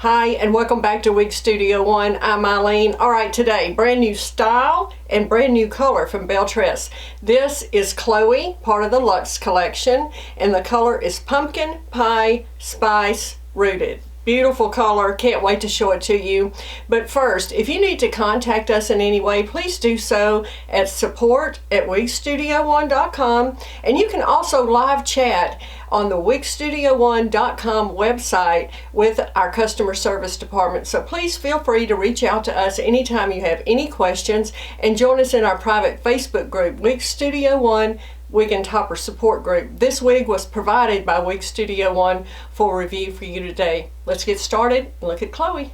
Hi, and welcome back to Wig Studio One. I'm Eileen. All right, today, brand new style and brand new color from Belle Tress. This is Chloe, part of the Lux Collection, and the color is Pumpkin Pie Spice Rooted. Beautiful color, can't wait to show it to you. But first, if you need to contact us in any way, please do so at support@wigstudio1.com, and you can also live chat on the wigstudio1.com website with our customer service department. So please feel free to reach out to us anytime you have any questions, and join us in our private Facebook group, Wig Studio One Wig and Topper Support Group. This wig was provided by Wig Studio One for review for you today. Let's get started and look at Chloe.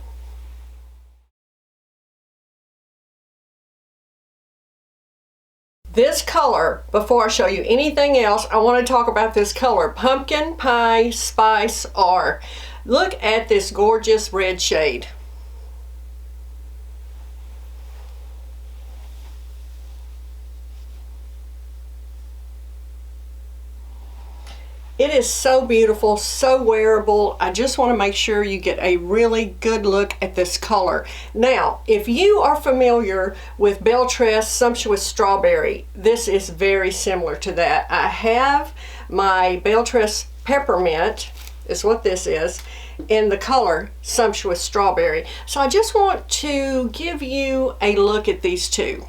This color, before I show you anything else, I want to talk about this color, Pumpkin Pie Spice R. Look at this gorgeous red shade. It is so beautiful, so wearable. I just want to make sure you get a really good look at this color. Now, if you are familiar with Belle Tress Sumptuous Strawberry, this is very similar to that. I have my Belle Tress Peppermint, is what this is, in the color Sumptuous Strawberry. So I just want to give you a look at these two.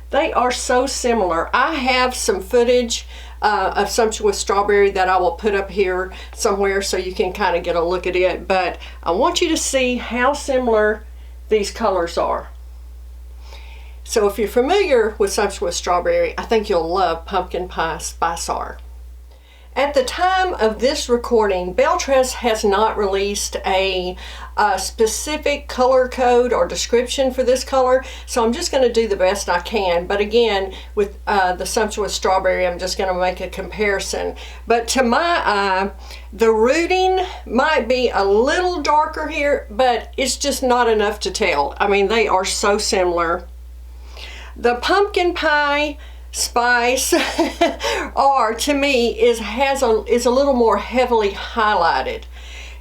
They are so similar. I have some footage of Sumptuous Strawberry that I will put up here somewhere so you can kind of get a look at it, but I want you to see how similar these colors are. So if you're familiar with Sumptuous Strawberry, I think you'll love Pumpkin Pie Spice R. At the time of this recording, Belle Tress has not released a specific color code or description for this color, so I'm just going to do the best I can. But again, with the Sumptuous Strawberry, I'm just going to make a comparison. But to my eye, the rooting might be a little darker here, but it's just not enough to tell. I mean, they are so similar. The Pumpkin Pie Spice R, to me, is a little more heavily highlighted.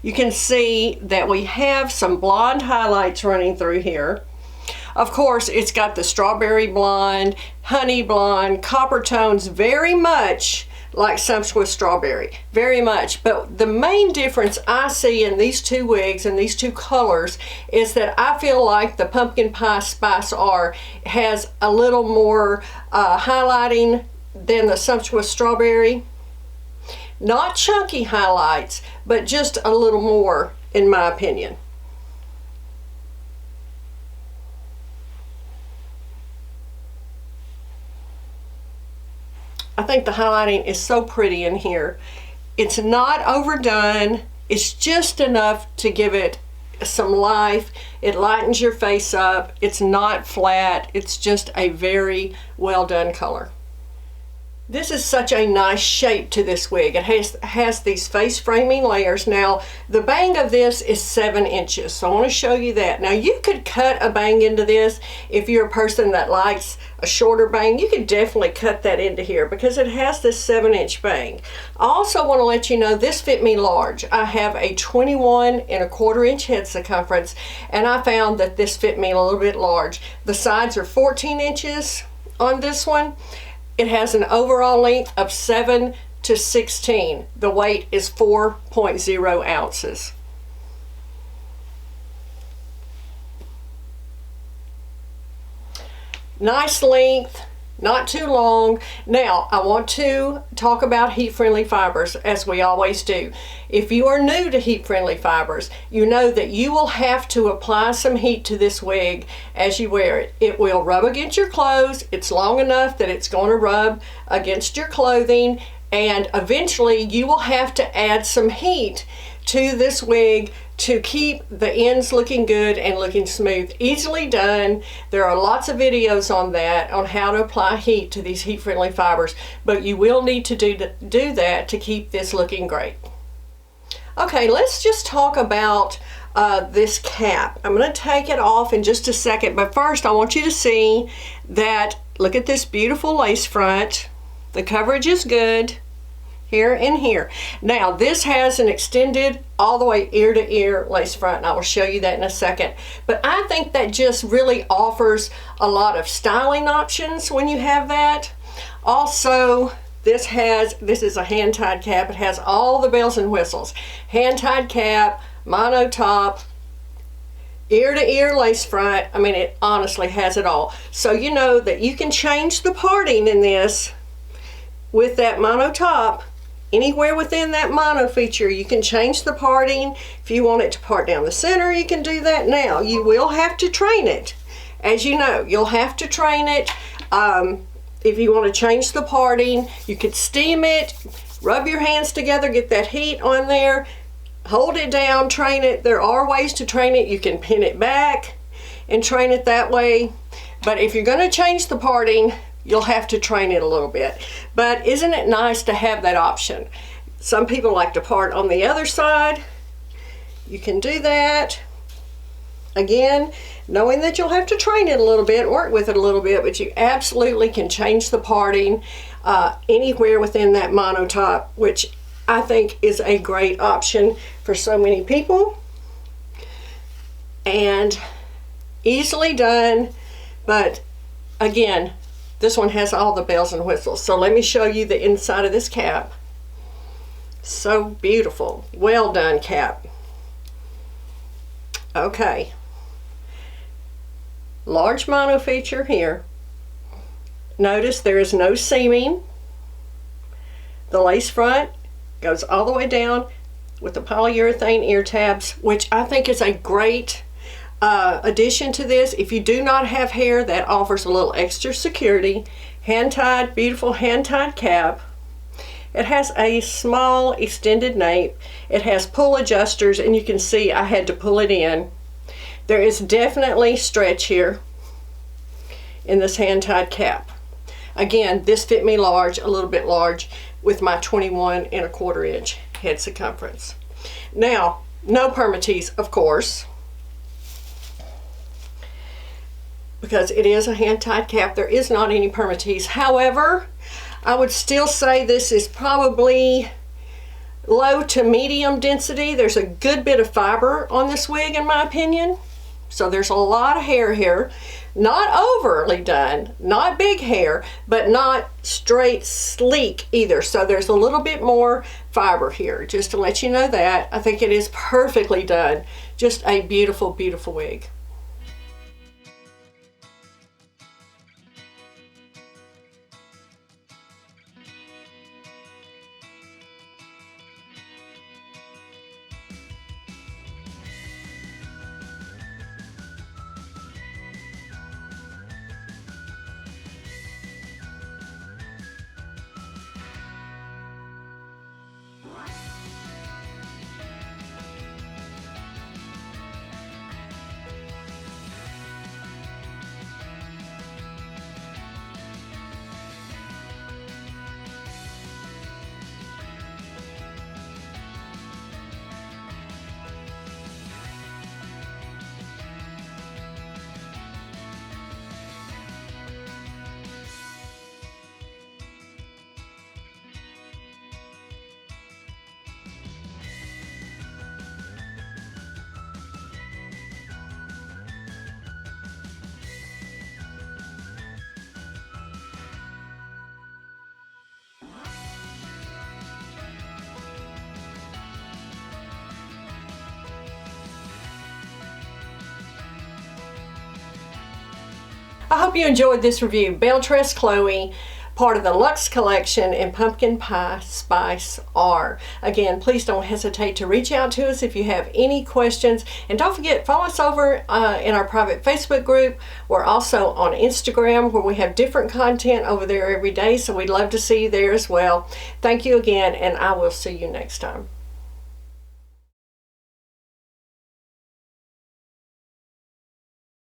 You can see that we have some blonde highlights running through here. Of course, it's got the strawberry blonde, honey blonde, copper tones, very much like Sumptuous Strawberry, very much. But the main difference I see in these two wigs and these two colors is that I feel like the Pumpkin Pie Spice R has a little more highlighting than the Sumptuous Strawberry. Not chunky highlights, but just a little more, in my opinion. I think the highlighting is so pretty in here. It's not overdone. It's just enough to give it some life. It lightens your face up. It's not flat. It's just a very well done color. This is such a nice shape to this wig. It has these face framing layers. Now, the bang of this is 7 inches, so I want to show you that. Now, you could cut a bang into this if you're a person that likes a shorter bang. You could definitely cut that into here because it has this 7-inch bang. I also want to let you know this fit me large. I have a 21¼ inch head circumference, and I found that this fit me a little bit large. The sides are 14 inches on this one. It has an overall length of 7 to 16. The weight is 4.0 ounces. Nice length, not too long. Now, I want to talk about heat-friendly fibers, as we always do. If you are new to heat-friendly fibers, you know that you will have to apply some heat to this wig as you wear it. It will rub against your clothes. It's long enough that it's going to rub against your clothing, and eventually you will have to add some heat to this wig to keep the ends looking good and looking smooth. Easily done. There are lots of videos on that, on how to apply heat to these heat-friendly fibers, but you will need to do that to keep this looking great. Okay, let's just talk about this cap. I'm going to take it off in just a second, but first I want you to see that, look at this beautiful lace front. The coverage is good. here and here. Now this has an extended all the way ear to ear lace front, and I will show you that in a second. But I think that just really offers a lot of styling options when you have that. Also, this is a hand-tied cap. It has all the bells and whistles. Hand-tied cap, mono top, ear-to-ear lace front. I mean, it honestly has it all. So you know that you can change the parting in this with that mono top. Anywhere within that mono feature, you can change the parting. If you want it to part down the center, you can do that now. You will have to train it. As you know, you'll have to train it. If you want to change the parting, you could steam it, rub your hands together, get that heat on there, hold it down, train it. There are ways to train it. You can pin it back and train it that way. But if you're going to change the parting, you'll have to train it a little bit. But isn't it nice to have that option? Some people like to part on the other side. You can do that. Again, knowing that you'll have to train it a little bit, work with it a little bit, but you absolutely can change the parting anywhere within that mono top, which I think is a great option for so many people. And easily done, but again, this one has all the bells and whistles. So let me show you the inside of this cap. So beautiful. Well done, cap. Okay. Large mono feature here. Notice there is no seaming. The lace front goes all the way down with the polyurethane ear tabs, which I think is a great addition to this. If you do not have hair, that offers a little extra security. Hand-tied, beautiful hand-tied cap. It has a small extended nape. It has pull adjusters, and you can see I had to pull it in. There is definitely stretch here in this hand-tied cap. Again, this fit me large, a little bit large, with my 21¼ inch head circumference. Now, no permatease, of course, because it is a hand-tied cap. There is not any permatease. However, I would still say this is probably low to medium density. There's a good bit of fiber on this wig, in my opinion. So there's a lot of hair here. Not overly done, not big hair, but not straight sleek either. So there's a little bit more fiber here, just to let you know that. I think it is perfectly done. Just a beautiful, beautiful wig. I hope you enjoyed this review. Belle Tress Chloe, part of the Lux Collection, and Pumpkin Pie Spice R. Again, please don't hesitate to reach out to us if you have any questions. And don't forget, follow us over in our private Facebook group. We're also on Instagram, where we have different content over there every day, so we'd love to see you there as well. Thank you again, and I will see you next time.